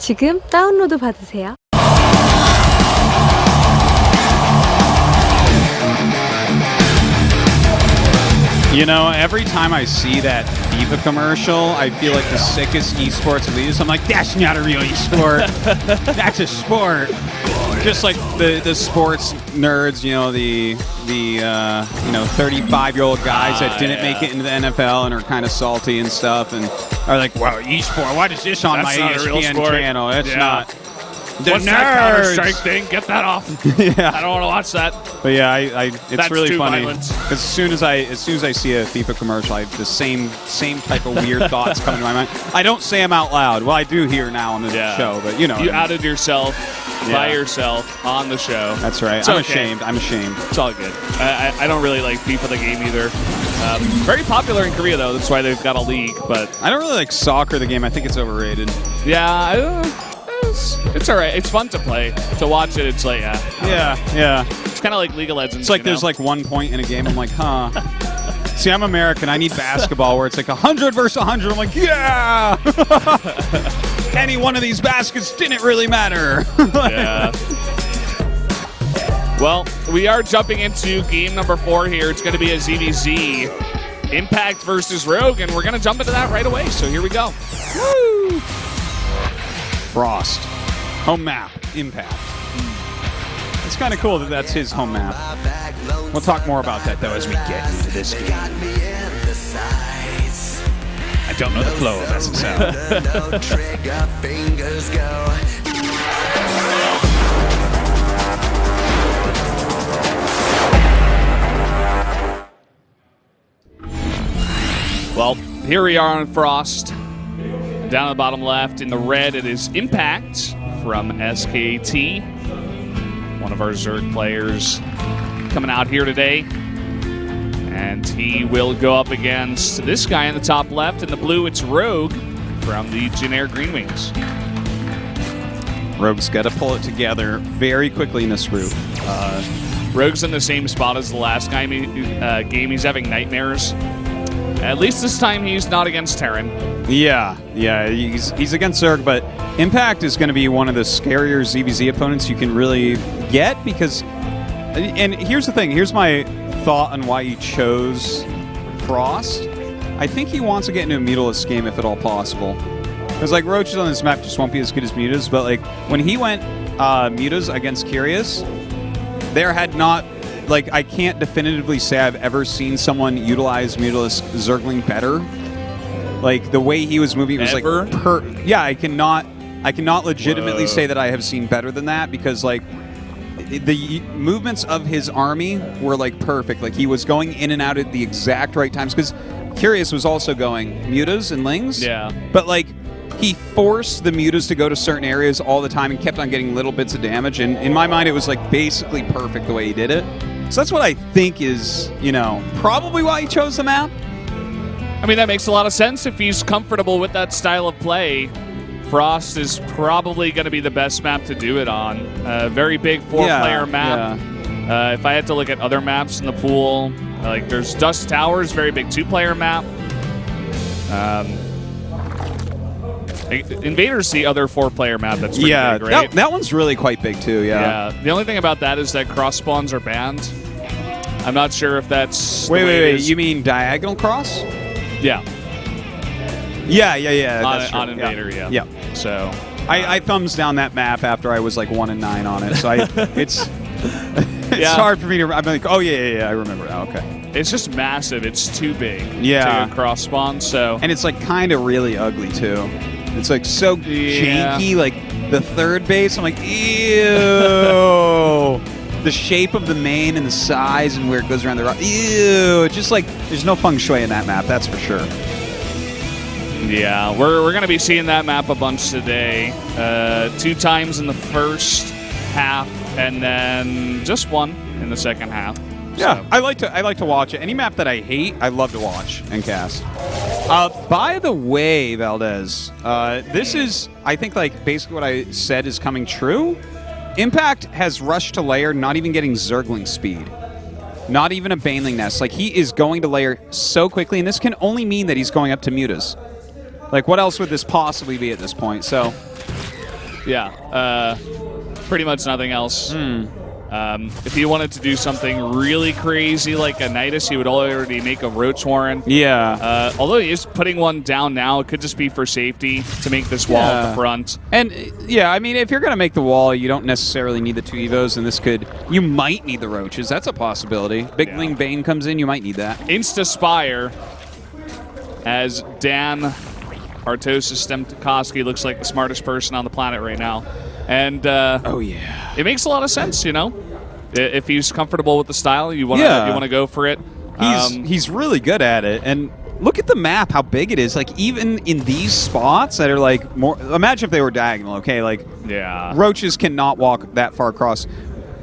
지금 다운로드 받으세요. You know, every time I see that FIFA commercial, I feel like the sickest esports elitist. I'm like, that's not a real esport. That's a sport. Just like the sports nerds, you know, the 35-year-old guys that didn't make it into the NFL and are kind of salty and stuff, and are like, wow, esport. Why is this on my ESPN channel? It's not. The What's nerds. that Counter-Strike thing? Get that off. Yeah. I don't want to watch that. But yeah, it's That's really too funny. violent. Because as soon as I see a FIFA commercial, I have the same type of weird thoughts coming to my mind. I don't say them out loud. Well, I do here now on the show, but you know. You outed yourself by yourself on the show. That's right. It's I'm okay. ashamed. I'm ashamed. It's all good. I don't really like FIFA the game either. Very popular in Korea though. That's why they've got a league. But I don't really like soccer the game. I think it's overrated. yeah, it's all right. It's fun to play. To watch it, it's like Yeah. It's kind of like League of Legends. It's like there's like 1 point in a game. I'm like, huh. See, I'm American. I need basketball where it's like 100 versus 100. I'm like, yeah. Any one of these baskets didn't really matter. Yeah. Well, we are jumping into game number 4 here. It's going to be a ZVZ Impact versus Rogue, and we're going to jump into that right away. So here we go. Woo! Frost. Home map. Impact. It's kind of cool that that's his home map. We'll talk more about that, though, as we get into this game. I don't know the flow of SSL. Well, here we are on Frost. Down at the bottom left in the red, it is Impact from SKT. One of our Zerg players coming out here today. And he will go up against this guy in the top left. In the blue, it's Rogue from the Jin Green Wings. Rogue's got to pull it together very quickly in this group. Rogue's in the same spot as the last game. He's having nightmares. At least this time he's not against Terran. Yeah, he's against Zerg, but Impact is going to be one of the scarier ZVZ opponents you can really get because, and here's the thing, here's my thought on why he chose Frost. I think he wants to get into a Mutalist game if at all possible. Because like roaches on this map just won't be as good as Mutas, but like when he went Mutas against Curious, there had not, like I can't definitively say I've ever seen someone utilize Mutalist Zergling better. Like the way he was moving, it was ever? like yeah, I cannot legitimately say that I have seen better than that because like the movements of his army were like perfect. Like he was going in and out at the exact right times because Curious was also going Mutas and Lings. Yeah. But like he forced the Mutas to go to certain areas all the time and kept on getting little bits of damage. And in my mind, it was like basically perfect the way he did it. So that's what I think is, you know, probably why he chose the map. I mean, that makes a lot of sense if he's comfortable with that style of play. Frost is probably going to be the best map to do it on. Very big 4-player map. Yeah. If I had to look at other maps in the pool, like there's Dust Towers, very big 2-player map. Invaders the other 4-player map that's pretty big, right? that one's really quite big too, Yeah. The only thing about that is that cross spawns are banned. I'm not sure if that's Wait, you mean diagonal cross? Yeah. Yeah. On Invader, yeah. So I thumbs down that map after I was like 1 and 9 on it. So it's hard for me to. I'm like, oh yeah, I remember now. Okay. It's just massive. It's too big. Yeah. To cross spawn. So and it's like kind of really ugly too. It's like so janky. Like the third base, I'm like, ew. The shape of the main and the size and where it goes around the rock. Ew. It's just like there's no feng shui in that map. That's for sure. Yeah, we're going to be seeing that map a bunch today. 2 times in the first half, and then just 1 in the second half. Yeah, so. I like to watch it. Any map that I hate, I love to watch and cast. By the way, Valdez, this is, I think, like basically what I said is coming true. Impact has rushed to layer, not even getting Zergling speed. Not even a Baneling Nest. Like, he is going to layer so quickly, and this can only mean that he's going up to Mutas. Like, what else would this possibly be at this point? So, Yeah, pretty much nothing else. If he wanted to do something really crazy like a Nidus, he would already make a Roach Warren. Yeah. Although he is putting one down now, it could just be for safety to make this wall at the front. And, yeah, I mean, if you're going to make the wall, you don't necessarily need the 2 Evos, and this could... You might need the Roaches. That's a possibility. Big Ling Bane comes in, you might need that. Insta-Spire as Dan Artosis Stemkowski looks like the smartest person on the planet right now. And oh yeah, it makes a lot of sense, you know. If he's comfortable with the style, you want to go for it. He's really good at it. And look at the map, how big it is. Like even in these spots that are like more. Imagine if they were diagonal. Okay, like Roaches cannot walk that far across.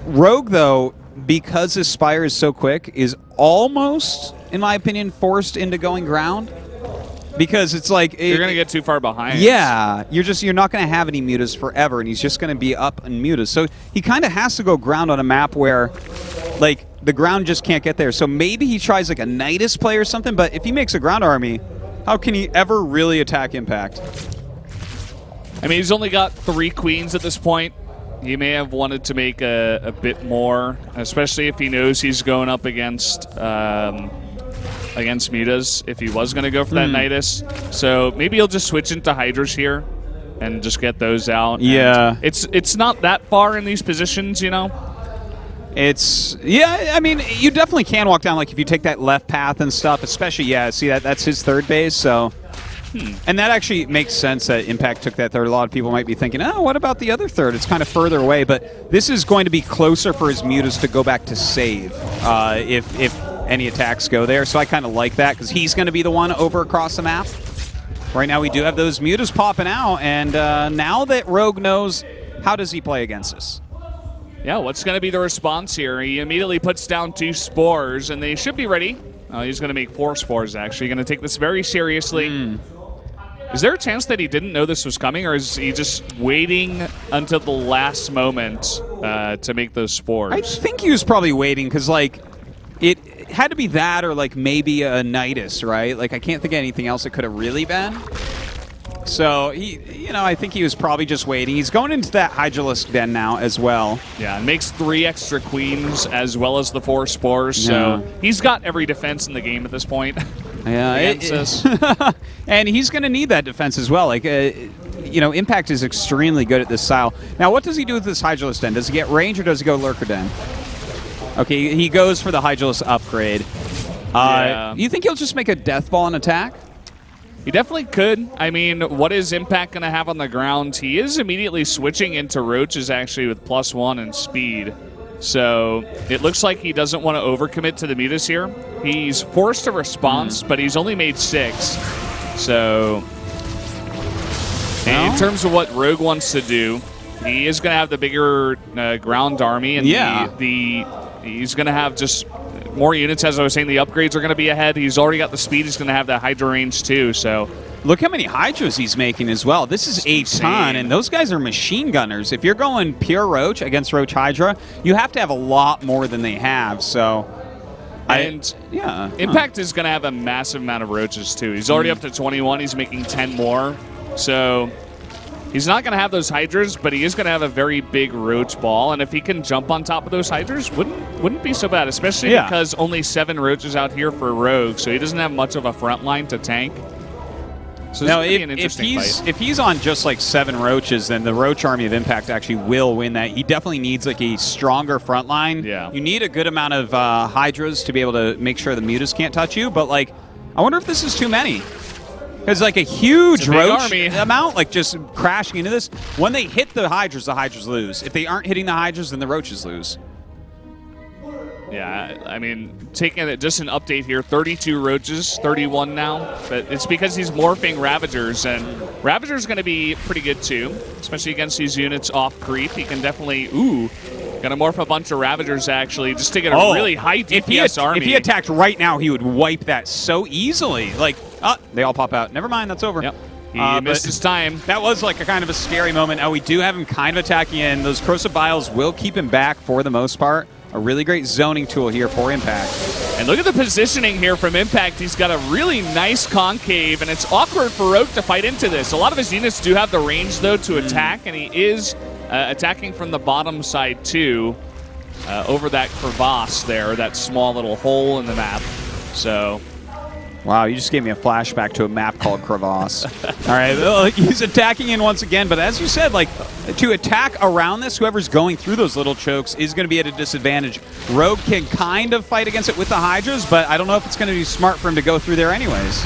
Rogue though, because his Spire is so quick, is almost, in my opinion, forced into going ground. Because it's like you're gonna get too far behind. Yeah, you're not gonna have any mutas forever, and he's just gonna be up in mutas. So he kind of has to go ground on a map where, like, the ground just can't get there. So maybe he tries like a Nidus play or something. But if he makes a ground army, how can he ever really attack Impact? I mean, he's only got 3 queens at this point. He may have wanted to make a bit more, especially if he knows he's going up against mutas if he was going to go for that Nidus. So maybe he'll just switch into Hydras here and just get those out. Yeah. And it's not that far in these positions, you know? I mean, you definitely can walk down, like, if you take that left path and stuff, especially, see, that's his third base, so... And that actually makes sense that Impact took that third. A lot of people might be thinking, oh, what about the other third? It's kind of further away, but this is going to be closer for his mutas to go back to save if any attacks go there. So I kind of like that because he's going to be the one over across the map. Right now we do have those mutas popping out, and now that Rogue knows, how does he play against us? Yeah, what's going to be the response here? He immediately puts down 2 spores, and they should be ready. He's going to make 4 spores, actually. Going to take this very seriously. Is there a chance that he didn't know this was coming, or is he just waiting until the last moment to make those spores? I think he was probably waiting because, like, it had to be that or, like, maybe a Nidus, right? Like, I can't think of anything else it could have really been. So, I think he was probably just waiting. He's going into that Hydralisk Den now as well. Yeah, and makes 3 extra queens as well as the 4 spores. So he's got every defense in the game at this point. Yeah, and he's going to need that defense as well. Like, Impact is extremely good at this style. Now, what does he do with this Hydralisk Den? Does he get range or does he go Lurker Den? Okay, he goes for the Hydralisk upgrade. You think he'll just make a Death Ball and attack? He definitely could. I mean, what is Impact going to have on the ground? He is immediately switching into Roaches, actually, with +1 and speed. So it looks like he doesn't want to overcommit to the mutas here. He's forced a response, but he's only made 6. So in terms of what Rogue wants to do, he is going to have the bigger ground army, and he's going to have just more units. As I was saying, the upgrades are going to be ahead. He's already got the speed. He's going to have that Hydra range too. So look how many Hydras he's making as well. This is a ton, and those guys are machine gunners. If you're going pure Roach against Roach Hydra, you have to have a lot more than they have. So, Impact is going to have a massive amount of Roaches too. He's already up to 21. He's making 10 more. So he's not going to have those Hydras, but he is going to have a very big Roach ball. And if he can jump on top of those Hydras, wouldn't be so bad, especially because only 7 Roaches out here for Rogue, so he doesn't have much of a front line to tank. So this could be an interesting fight. If he's on just like 7 Roaches, then the Roach army of Impact actually will win that. He definitely needs like a stronger front line. Yeah. You need a good amount of Hydras to be able to make sure the mutas can't touch you, but like, I wonder if this is too many. Because like a huge Roach amount, like just crashing into this. When they hit the Hydras lose. If they aren't hitting the Hydras, then the Roaches lose. Yeah, I mean, taking it just an update here, 32 Roaches, 31 now. But it's because he's morphing Ravagers, and Ravager's going to be pretty good too, especially against these units off creep. He can definitely, going to morph a bunch of Ravagers actually, just to get a really high DPS army. If he attacked right now, he would wipe that so easily. Like, they all pop out. Never mind, that's over. Yep. He missed his time. That was like a kind of a scary moment. Now we do have him kind of attacking in. Those Corrosive Biles will keep him back for the most part. a really great zoning tool here for Impact. And look at the positioning here from Impact. He's got a really nice concave, and it's awkward for Rogue to fight into this. A lot of his units do have the range, though, to attack, and he is attacking from the bottom side, too, over that crevasse there, that small little hole in the map. So... Wow, you just gave me a flashback to a map called Crevasse. All right, he's attacking in once again, but as you said, like, to attack around this, whoever's going through those little chokes is going to be at a disadvantage. Rogue can kind of fight against it with the Hydras, but I don't know if it's going to be smart for him to go through there anyways.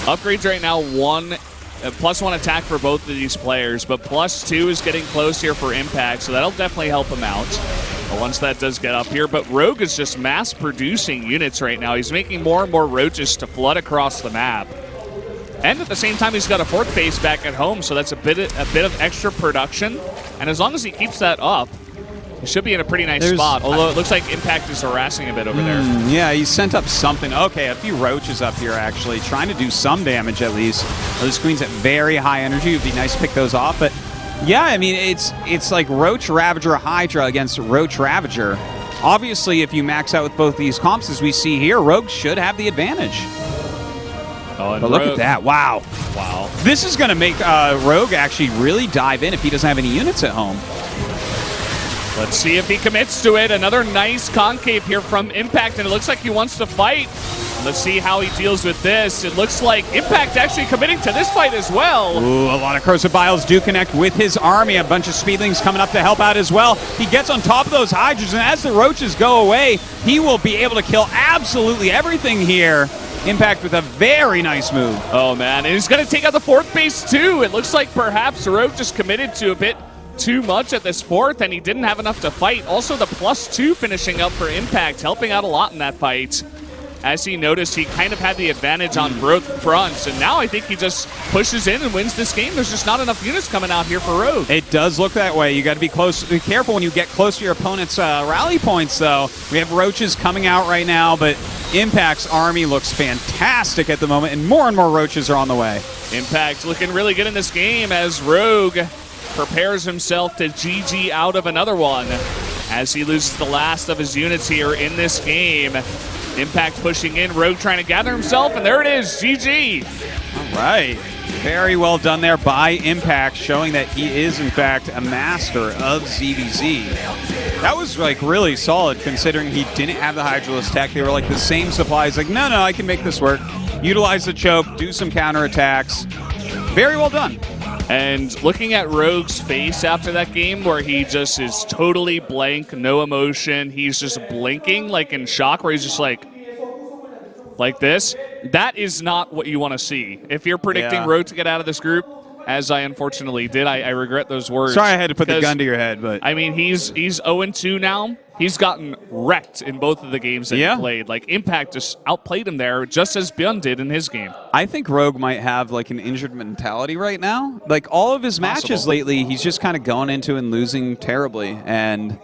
Upgrades right now, +1 attack for both of these players, but +2 is getting close here for Impact, so that'll definitely help him out once that does get up here. But Rogue is just mass-producing units right now. He's making more and more roaches to flood across the map. And at the same time, he's got a 4th base back at home, so that's a bit of extra production. And as long as he keeps that up, he should be in a pretty nice spot, although it looks like Impact is harassing a bit over there. Yeah, he sent up something. Okay, a few roaches up here, actually, trying to do some damage at least. Those queens at very high energy. It would be nice to pick those off, but yeah, I mean, it's like Roach Ravager Hydra against Roach Ravager. Obviously, if you max out with both these comps, as we see here, Rogue should have the advantage. Oh, but look at that. Wow. Wow. This is going to make Rogue actually really dive in if he doesn't have any units at home. Let's see if he commits to it. Another nice concave here from Impact, and it looks like he wants to fight. Let's see how he deals with this. It looks like Impact actually committing to this fight as well. Ooh, a lot of Corrosive Biles do connect with his army. A bunch of Speedlings coming up to help out as well. He gets on top of those Hydras, and as the Roaches go away, he will be able to kill absolutely everything here. Impact with a very nice move. Oh, man. And he's going to take out the 4th base, too. It looks like perhaps Rogue just committed to a bit too much at this 4th, and he didn't have enough to fight. Also, the +2 finishing up for Impact, helping out a lot in that fight. As he noticed, he kind of had the advantage on both fronts, and now I think he just pushes in and wins this game. There's just not enough units coming out here for Rogue. It does look that way. You got to be close. Be careful when you get close to your opponent's rally points, though. We have Roaches coming out right now, but Impact's army looks fantastic at the moment, and more Roaches are on the way. Impact looking really good in this game as Rogue prepares himself to GG out of another one as he loses the last of his units here in this game. Impact pushing in, Rogue trying to gather himself, and there it is, GG. All right. Very well done there by Impact, showing that he is, in fact, a master of ZVZ. That was, like, really solid, considering he didn't have the Hydraless tech. They were, like, the same supplies. Like, no, I can make this work. Utilize the choke, do some counterattacks. Very well done. And looking at Rogue's face after that game, where he just is totally blank, no emotion, he's just blinking, like in shock, where he's just like this. That is not what you want to see. If you're predicting Rogue to get out of this group, as I unfortunately did, I regret those words. Sorry I had to put the gun to your head, but I mean, he's 0-2 now. He's gotten wrecked in both of the games that he played. Like, Impact just outplayed him there, just as Bjorn did in his game. I think Rogue might have, like, an injured mentality right now. Like, all of his matches lately, he's just kind of going into and losing terribly. And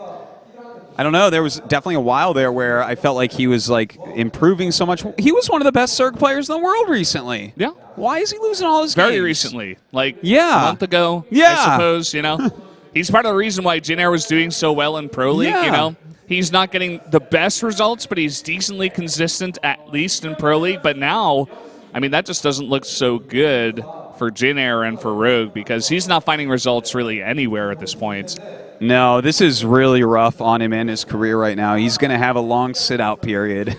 I don't know, there was definitely a while there where I felt like he was, like, improving so much. He was one of the best Zerg players in the world recently. Yeah. Why is he losing all his games? Very recently. Like, a month ago, I suppose, you know. He's part of the reason why Jin Air was doing so well in Pro League, you know. He's not getting the best results, but he's decently consistent, at least in Pro League. But now, I mean, that just doesn't look so good for Jin Air and for Rogue, because he's not finding results really anywhere at this point. No, this is really rough on him and his career right now. He's going to have a long sit-out period.